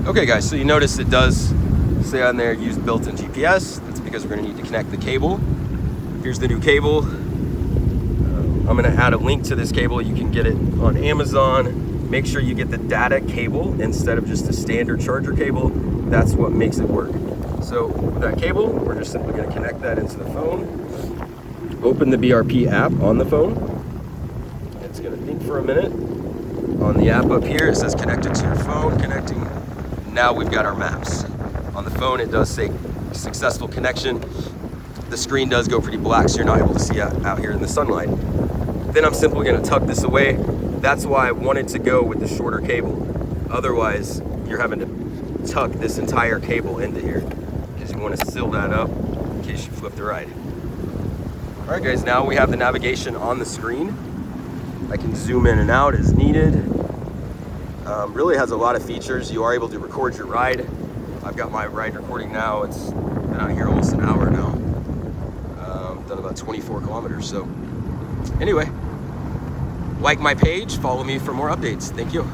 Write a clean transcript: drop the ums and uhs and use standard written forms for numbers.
Okay guys, so you notice it does say on there use built-in GPS. That's because we're gonna need to connect the cable. Here's the new cable. I'm gonna add a link to this cable. You can get it on Amazon. Make sure you get the data cable instead of just a standard charger cable. That's what makes it work. So with that cable, we're just simply gonna connect that into the phone. Open the BRP app on the phone. It's gonna think for a minute. On the app up here, it says connected to your phone, connecting. Now we've got our maps. On the phone, it does say successful connection. The screen does go pretty black, so you're not able to see out here in the sunlight. Then I'm simply gonna tuck this away. That's why I wanted to go with the shorter cable. Otherwise, you're having to tuck this entire cable into here because you wanna seal that up in case you flip the ride. All right guys, now we have the navigation on the screen. I can zoom in and out as needed. Really has a lot of features. You are able to record your ride. I've got my ride recording now. It's been out here almost an hour now. Done about 24 kilometers. So anyway, like my page, follow me for more updates. Thank you.